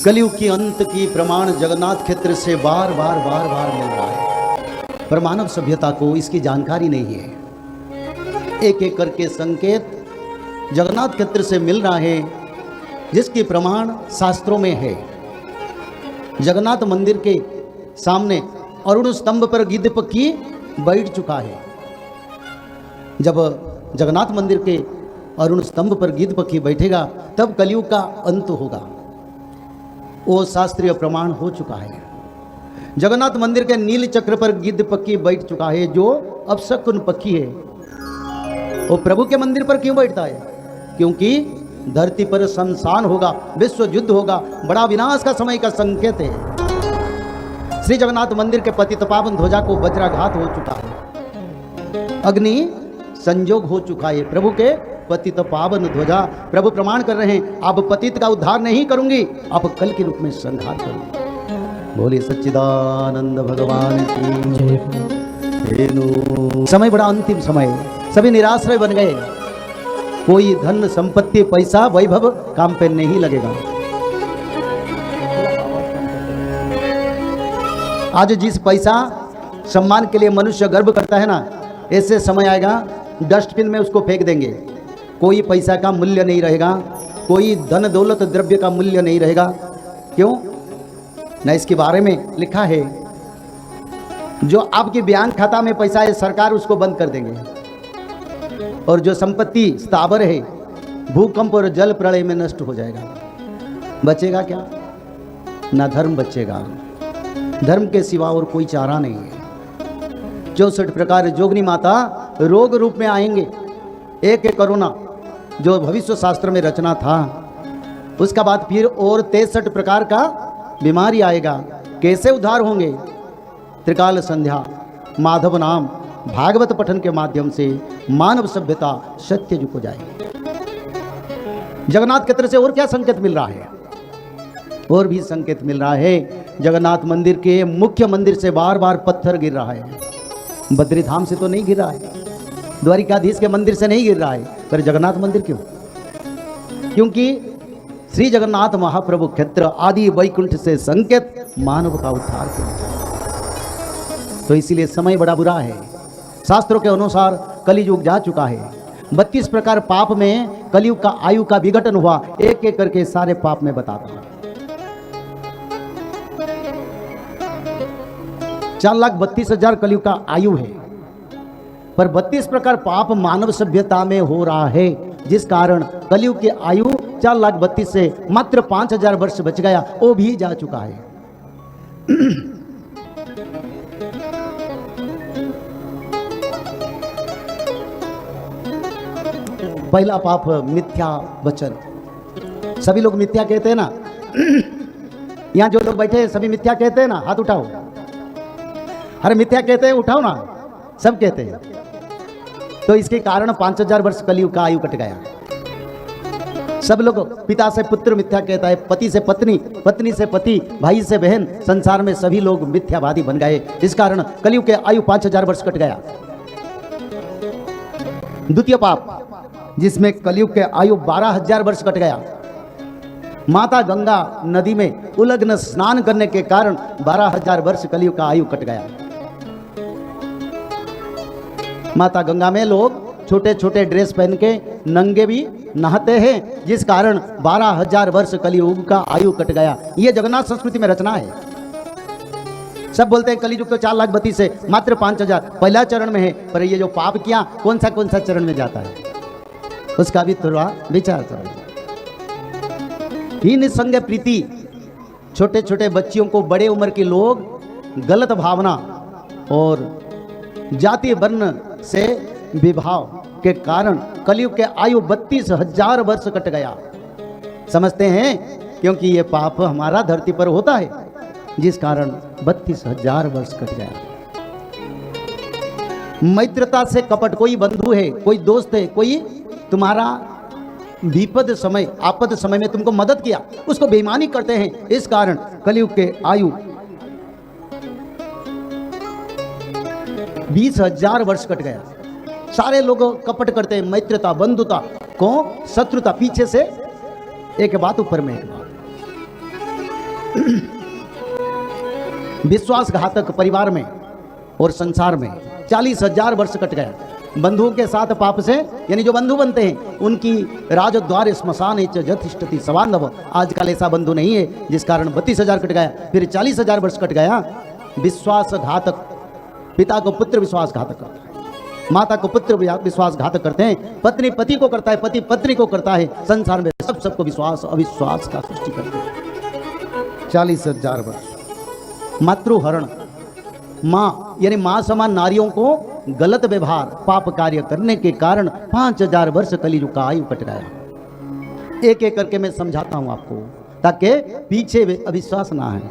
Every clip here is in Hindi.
कलयुग की अंत की प्रमाण जगन्नाथ क्षेत्र से बार बार मिल रहा है, पर मानव सभ्यता को इसकी जानकारी नहीं है। एक एक करके संकेत जगन्नाथ क्षेत्र से मिल रहा है, जिसकी प्रमाण शास्त्रों में है। जगन्नाथ मंदिर के सामने अरुण स्तंभ पर गिद्ध पक्षी बैठ चुका है। जब जगन्नाथ मंदिर के अरुण स्तंभ पर गिद्ध पक्षी बैठेगा तब कलयुग का अंत होगा। वो शास्त्रीय प्रमाण हो चुका है। जगन्नाथ मंदिर के नील चक्र पर गिद्ध पक्षी बैठ चुका है, जो अपशकुन पक्षी है। वो प्रभु के मंदिर पर क्यों बैठता है? क्योंकि धरती पर शमशान होगा, विश्व युद्ध होगा, बड़ा विनाश का समय का संकेत है। श्री जगन्नाथ मंदिर के पतित पावन ध्वजा को वज्राघात हो चुका है, अग्नि संजोग हो चुका है। प्रभु के पतित पावन ध्वजा प्रभु प्रमाण कर रहे हैं, अब पतित का उद्धार नहीं करूंगी, अब कल के रूप में संहार करूंगी। बोले सच्चिदानंद भगवान की जय। समय बड़ा अंतिम समय, सभी निराश्रय बन गए। कोई धन संपत्ति पैसा वैभव काम पे नहीं लगेगा। आज जिस पैसा सम्मान के लिए मनुष्य गर्व करता है ना, ऐसे समय आएगा डस्टबिन में उसको फेंक देंगे। कोई पैसा का मूल्य नहीं रहेगा, कोई धन दौलत द्रव्य का मूल्य नहीं रहेगा। क्यों ना? इसके बारे में लिखा है, जो आपके बैंक खाता में पैसा है सरकार उसको बंद कर देंगे, और जो संपत्ति स्थावर है भूकंप और जल प्रलय में नष्ट हो जाएगा। बचेगा क्या? ना धर्म बचेगा। धर्म के सिवा और कोई चारा नहीं है। 64 प्रकार जोगनी माता रोग रूप में आएंगे। एक कोरोना जो भविष्य शास्त्र में रचना था, उसका बाद फिर और 63 प्रकार का बीमारी आएगा। कैसे उद्धार होंगे? त्रिकाल संध्या, माधव नाम, भागवत पठन के माध्यम से मानव सभ्यता सत्य युग हो जाएगी। जगन्नाथ क्षेत्र से और क्या संकेत मिल रहा है? और भी संकेत मिल रहा है। जगन्नाथ मंदिर के मुख्य मंदिर से बार बार पत्थर गिर रहा है। बद्री धाम से तो नहीं गिर रहा है, द्वारिकाधीश के मंदिर से नहीं गिर रहा है, पर जगन्नाथ मंदिर क्यों? क्योंकि श्री जगन्नाथ महाप्रभु क्षेत्र आदि वैकुंठ से संकेत मानव का उद्धार के। तो इसीलिए समय बड़ा बुरा है। शास्त्रों के अनुसार कलियुग जा चुका है। 32 प्रकार पाप में कलियुग का आयु का विघटन हुआ। एक एक करके सारे पाप में बताता हूं। 4,32,000 कलियुग का आयु है, पर 32 प्रकार पाप मानव सभ्यता में हो रहा है, जिस कारण कलियुग की आयु 4,32,000 से मात्र 5,000 वर्ष बच गया, वो भी जा चुका है। पहला पाप मिथ्या वचन। सभी लोग मिथ्या कहते हैं ना। यहां जो लोग बैठे हैं सभी मिथ्या कहते हैं ना, हाथ उठाओ। अरे मिथ्या कहते हैं, उठाओ ना। सब कहते हैं। तो इसके कारण 5,000 वर्ष कलियुग का आयु कट गया। सब लोग पिता से पुत्र मिथ्या कहता है, पति से पत्नी, पत्नी से पति, भाई से बहन, संसार में सभी लोग मिथ्यावादी बन गए। इस कारण कलियुग के आयु 5,000 वर्ष कट गया। द्वितीय पाप, जिसमें कलियुग के आयु 12,000 वर्ष कट गया। माता गंगा नदी में उलग्न स्नान करने के कारण 12,000 वर्ष कलियुग का आयु कट गया। माता गंगा में लोग छोटे छोटे ड्रेस पहन के नंगे भी नहाते हैं, जिस कारण 12,000 वर्ष कलियुग का आयु कट गया। ये जगन्नाथ संस्कृति में रचना है। सब बोलते हैं कलियुग तो 4,32,000 से मात्र 5,000 पहला चरण में है, पर ये जो पाप किया कौन सा चरण में जाता है, उसका भी थोड़ा विचार करो। ही निसंग प्रीति, छोटे छोटे बच्चियों को बड़े उम्र के लोग गलत भावना और जाति वर्ण से विभाव के कारण कलियुग के आयु 32,000 वर्ष कट गया। समझते हैं क्योंकि ये पाप हमारा धरती पर होता है, जिस कारण 32,000 वर्ष कट गया। मित्रता से कपट, कोई बंधु है, कोई दोस्त है, कोई तुम्हारा विपद समय आपद समय में तुमको मदद किया, उसको बेईमानी करते हैं। इस कारण कलियुग के आयु 20,000 वर्ष कट गया। सारे लोग कपट करते हैं, मित्रता, बंधुता को शत्रुता, पीछे से एक बात ऊपर में एक बात। विश्वासघातक परिवार में और संसार में 40,000 वर्ष कट गया। बंधुओं के साथ पाप से, यानी जो बंधु बनते हैं उनकी राजद्वार स्मशान जतिष्ठति सवांधव। आजकल ऐसा बंधु नहीं है, जिस कारण 32,000 कट गया, फिर 40,000 वर्ष कट गया। विश्वासघातक, पिता को पुत्र विश्वासघातक करता है, माता को पुत्र विश्वासघातक करते हैं, पत्नी पति को करता है, पति पत्नी को करता है। संसार में सबको विश्वास अविश्वास का सृष्टि करते हैं। 40,000 वर्ष। मातृहरण, माँ यानी माँ समान नारियों को गलत व्यवहार पाप कार्य करने के कारण 5,000 वर्ष कलियुग का आयु कट गया। एक एक करके मैं समझाता हूं आपको, ताकि पीछे अविश्वास ना है।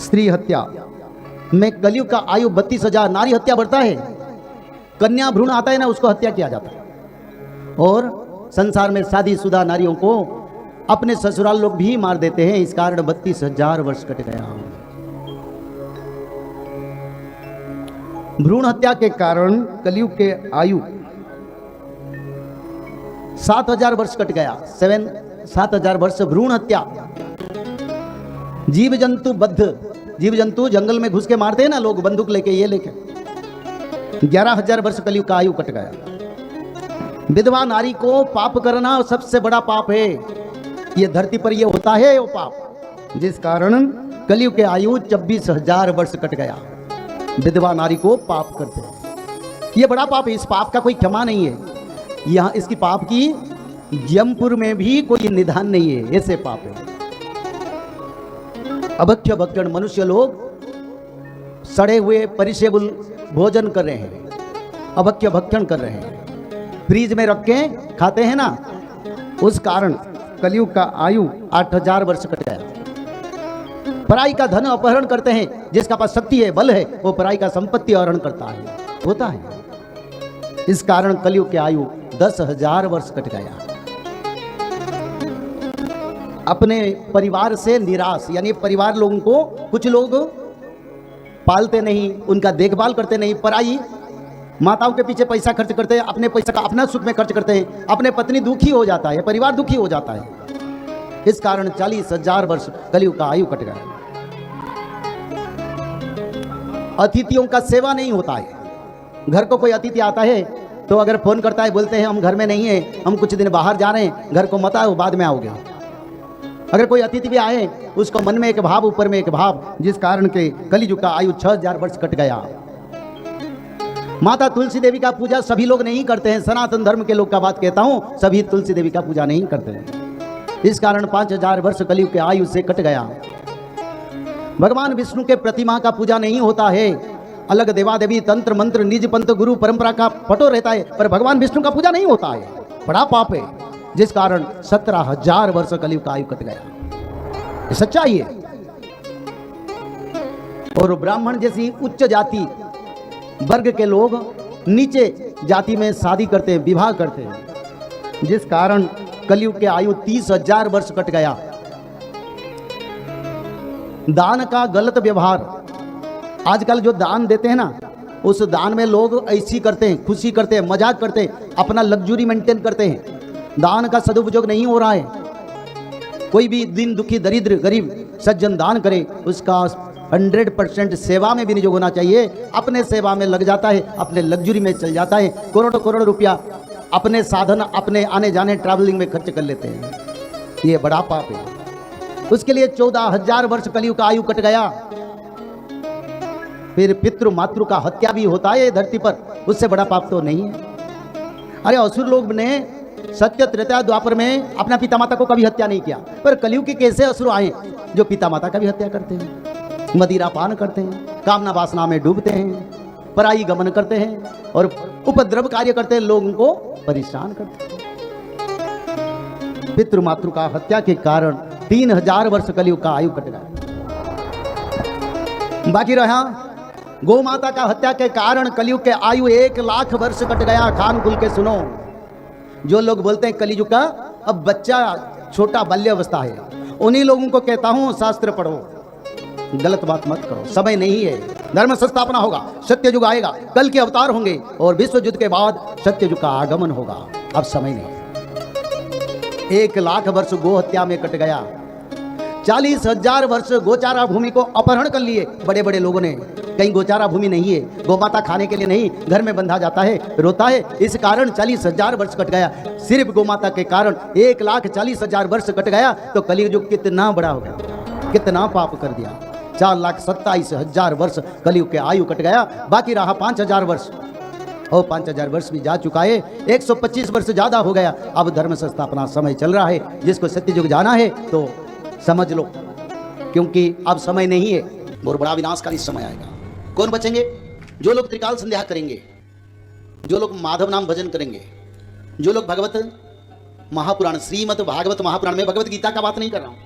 स्त्री हत्या में कलियुग का आयु 32,000। नारी हत्या बढ़ता है, कन्या भ्रूण आता है ना, उसको हत्या किया जाता है। और संसार में शादीशुदा नारियों को अपने ससुराल लोग भी मार देते हैं। इस कारण 32,000 वर्ष कट गया। भ्रूण हत्या के कारण कलियुग के आयु 7,000 वर्ष कट गया। 7,000 वर्ष भ्रूण हत्या। जीव जंतु बद्ध, जीव जंतु जंगल में घुस के मारते हैं ना लोग, बंदूक लेके, ये लेके 11,000 वर्ष कलियुग का आयु कट गया। विधवा नारी को पाप करना सबसे बड़ा पाप है। ये धरती पर ये होता है वो पाप, जिस कारण कलियुग के आयु 24,000 वर्ष कट गया। विधवा नारी को पाप करते हैं, ये बड़ा पाप है। इस पाप का कोई क्षमा नहीं है। यहाँ इसकी पाप की यमपुर में भी कोई निदान नहीं है, ऐसे पाप है। अभक्ष्य भक्षण, मनुष्य लोग सड़े हुए परिसेबुल भोजन कर रहे हैं, अभक्ष्य भक्षण कर रहे हैं, फ्रीज में रख के खाते हैं ना, उस कारण कलियुग का आयु 8,000 वर्ष कट गया। पराई का धन अपहरण करते हैं, जिसका पास शक्ति है, बल है, वो पराई का संपत्ति अपहरण करता है, होता है। इस कारण कलियुग के आयु 10,000 वर्ष कट गया। अपने परिवार से निराश, यानी परिवार लोगों को कुछ लोग पालते नहीं, उनका देखभाल करते नहीं, पराई माताओं के पीछे पैसा खर्च करते हैं, अपने पैसा का अपना सुख में खर्च करते हैं, अपने पत्नी दुखी हो जाता है, परिवार दुखी हो जाता है। इस कारण 40,000 वर्ष कलियुग का आयु कट गया। अतिथियों का सेवा नहीं होता है। घर को कोई अतिथि आता है तो अगर फोन करता है, बोलते हैं हम घर में नहीं है, हम कुछ दिन बाहर जा रहे हैं, घर को मत आओ, बाद में आओगे। अगर कोई अतिथि भी आए, उसको मन में एक भाव, ऊपर में एक भाव, जिस कारण के कलियुग का आयु 6,000 वर्ष कट गया। माता तुलसी देवी का पूजा सभी लोग नहीं करते हैं। सनातन धर्म के लोग का बात कहता हूं, सभी तुलसी देवी का पूजा नहीं करते हैं। इस कारण 5,000 वर्ष कलियुग के आयु से कट गया। भगवान विष्णु के प्रतिमा का पूजा नहीं होता है। अलग देवा देवी, तंत्र मंत्र, निज पंथ, गुरु परंपरा का फोटो रहता है, पर भगवान विष्णु का पूजा नहीं होता है, बड़ा पाप है। जिस कारण 17,000 वर्ष कलियुग का आयु कट गया। ये सच्चाई है। और ब्राह्मण जैसी उच्च जाति वर्ग के लोग नीचे जाति में शादी करते हैं, विवाह करते हैं, जिस कारण कलियुग के आयु 30,000 वर्ष कट गया। दान का गलत व्यवहार, आजकल जो दान देते हैं ना, उस दान में लोग ऐसी करते हैं, खुशी करते हैं, मजाक करते हैं, अपना लग्जरी मेंटेन करते हैं। दान का सदुपयोग नहीं हो रहा है। कोई भी दिन दुखी, दरिद्र, गरीब सज्जन दान करे, उसका 100% सेवा में विनियोग होना चाहिए। अपने सेवा में लग जाता है, अपने लग्जरी में चल जाता है, करोड़ रुपया अपने साधन, अपने आने जाने ट्रैवलिंग में खर्च कर लेते हैं। ये बड़ा पाप है। उसके लिए 14,000 वर्ष कलियुग का आयु कट गया। फिर पितृ मातृ का हत्या भी होता है धरती पर, उससे बड़ा पाप तो नहीं है। अरे असुर लोग ने सत्य त्रेता द्वापर में अपना पिता माता को कभी हत्या नहीं किया, पर कलियुग के कैसे असुर आए जो पिता माता का भी हत्या करते हैं, मदिरा पान करते हैं, कामना वासना में डूबते हैं, पराई गमन करते हैं और उपद्रव कार्य करते हैं, लोगों को परेशान करते हैं। पितृ मातृ का हत्या के कारण 3,000 वर्ष कलियुग का आयु कट गया। बाकी रहा गौ माता का हत्या के कारण कलियुग के आयु 1,00,000 वर्ष कट गया। कान खुल के सुनो। जो लोग बोलते हैं कलियुग का अब बच्चा छोटा बाल्यावस्था है, उन्हीं लोगों को कहता हूं शास्त्र पढ़ो, गलत बात मत करो। समय नहीं है, धर्म संस्थापना होगा, सत्य युग आएगा, कल के अवतार होंगे और विश्व युद्ध के बाद सत्य युग का आगमन होगा। अब समय नहीं। 1,00,000 वर्ष गो हत्या में कट गया। 40,000 वर्ष गोचारा भूमि को अपहरण कर लिए बड़े बड़े लोगों ने। कहीं गोचारा भूमि नहीं है, गोमाता खाने के लिए नहीं, घर में बंधा जाता है, रोता है, इस कारण 40,000 वर्ष कट गया। सिर्फ गोमाता के कारण 1,40,000 वर्ष कट गया तो कलयुग कितना बड़ा हो गया, कितना पाप कर दिया। 4,27,000 वर्ष कलयुग के आयु कट गया, बाकी रहा 5,000 वर्ष। और 5,000 वर्ष भी जा चुका है, 125 वर्ष ज्यादा हो गया। अब धर्म संस्थापना समय चल रहा है। जिसको सत्ययुग जाना है तो समझ लो, क्योंकि अब समय नहीं है, बहुत बड़ा विनाशकारी समय आएगा। कौन बचेंगे? जो लोग त्रिकाल संध्या करेंगे, जो लोग माधव नाम भजन करेंगे, जो लोग भगवत महापुराण, श्रीमद् भागवत महापुराण, में भगवत गीता का बात नहीं कर रहा हूं,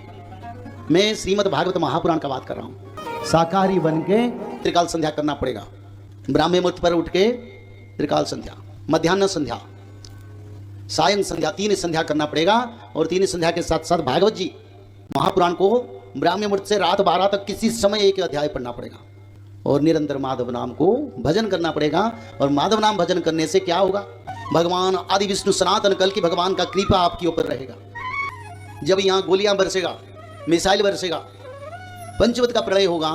मैं श्रीमद् भागवत महापुराण का बात कर रहा हूं। शाकाहारी बन के त्रिकाल संध्या करना पड़ेगा। ब्राह्मण मुहूर्त पर उठ के त्रिकाल संध्या, मध्याह्न संध्या, सायं संध्या, 3 संध्या करना पड़ेगा। और 3 संध्या के साथ साथ भागवत जी महापुराण को ब्राह्मण मुहूर्त से रात 12 तक किसी समय एक अध्याय पढ़ना पड़ेगा। और निरंतर माधव नाम को भजन करना पड़ेगा। और माधव नाम भजन करने से क्या होगा? भगवान आदि विष्णु सनातन कल की भगवान का कृपा आपके ऊपर रहेगा। जब यहाँ गोलियां बरसेगा, मिसाइल बरसेगा, पंचवत का प्रलय होगा,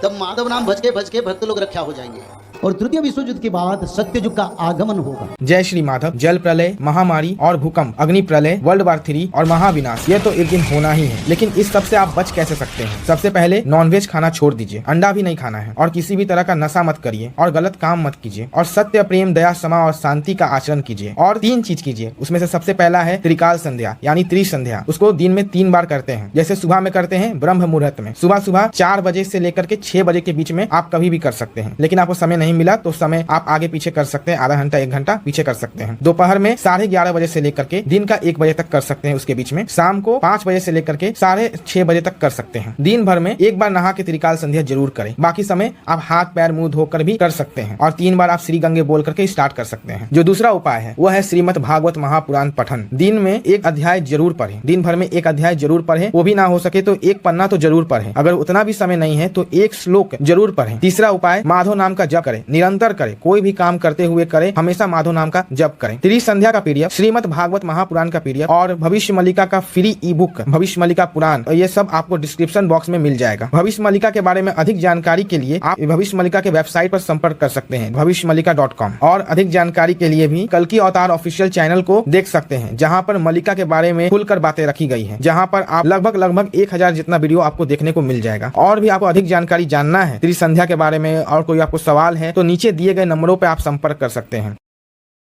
तब माधव नाम भज के भक्त लोग रक्षा हो जाएंगे। और तृतीय विश्व युद्ध के बाद सत्ययुग का आगमन होगा। जय श्री माधव। जल प्रलय, महामारी और भूकंप, अग्नि प्रलय, वर्ल्ड वार 3 और महाविनाश, ये तो एक दिन होना ही है। लेकिन इस सब से आप बच कैसे सकते हैं? सबसे पहले नॉनवेज खाना छोड़ दीजिए, अंडा भी नहीं खाना है, और किसी भी तरह का नशा मत करिए, और गलत काम मत कीजिए, और सत्य, प्रेम, दया, क्षमा और शांति का आचरण कीजिए। और 3 चीज कीजिए, उसमें से सबसे पहला है त्रिकाल संध्या यानी त्रिसंध्या। उसको दिन में 3 बार करते हैं। जैसे सुबह में करते हैं ब्रह्म मुहूर्त में, सुबह 4 बजे से लेकर के 6 बजे के बीच में आप कभी भी कर सकते हैं। लेकिन आपको समय नहीं मिला तो समय आप आगे पीछे कर सकते हैं, आधा घंटा 1 घंटा पीछे कर सकते हैं। दोपहर में 11:30 बजे से लेकर के दिन का 1 बजे तक कर सकते हैं, उसके बीच में। शाम को 5 बजे से लेकर के 6:30 बजे तक कर सकते हैं। दिन भर में 1 बार नहा के त्रिकाल संध्या जरूर करें। बाकी समय आप हाथ पैर मुंह धोकर भी कर सकते हैं। और 3 बार आप श्री गंगे बोल करके स्टार्ट कर सकते हैं। जो दूसरा उपाय है वो है श्रीमद् भागवत महापुराण पठन। दिन में 1 अध्याय जरूर पढ़े, दिन भर में 1 अध्याय जरूर पढ़े। वो भी ना हो सके तो 1 पन्ना तो जरूर पढ़े। अगर उतना भी समय नहीं है तो 1 श्लोक जरूर पढ़े। तीसरा उपाय, माधव नाम का जप करें, निरंतर करें, कोई भी काम करते हुए करें, हमेशा माधव नाम का जप करें। त्रिसंध्या का पीडीएफ, श्रीमद् भागवत महापुराण का पीडीएफ और भविष्य मल्लिका का फ्री ई बुक भविष्य मल्लिका पुराण, ये सब आपको डिस्क्रिप्शन बॉक्स में मिल जाएगा। भविष्य मल्लिका के बारे में अधिक जानकारी के लिए आप भविष्य मल्लिका के वेबसाइट पर संपर्क कर सकते हैं, भविष्यमल्लिका.com। और अधिक जानकारी के लिए भी कल्कि अवतार ऑफिशियल चैनल को देख सकते हैं, जहाँ पर मल्लिका के बारे में खुलकर बातें रखी गई है, जहाँ पर आप लगभग 1000 जितना वीडियो आपको देखने को मिल जाएगा। और भी आपको अधिक जानकारी जानना है त्रिसंध्या के बारे में और कोई आपको सवाल है तो नीचे दिए गए नंबरों पर आप संपर्क कर सकते हैं।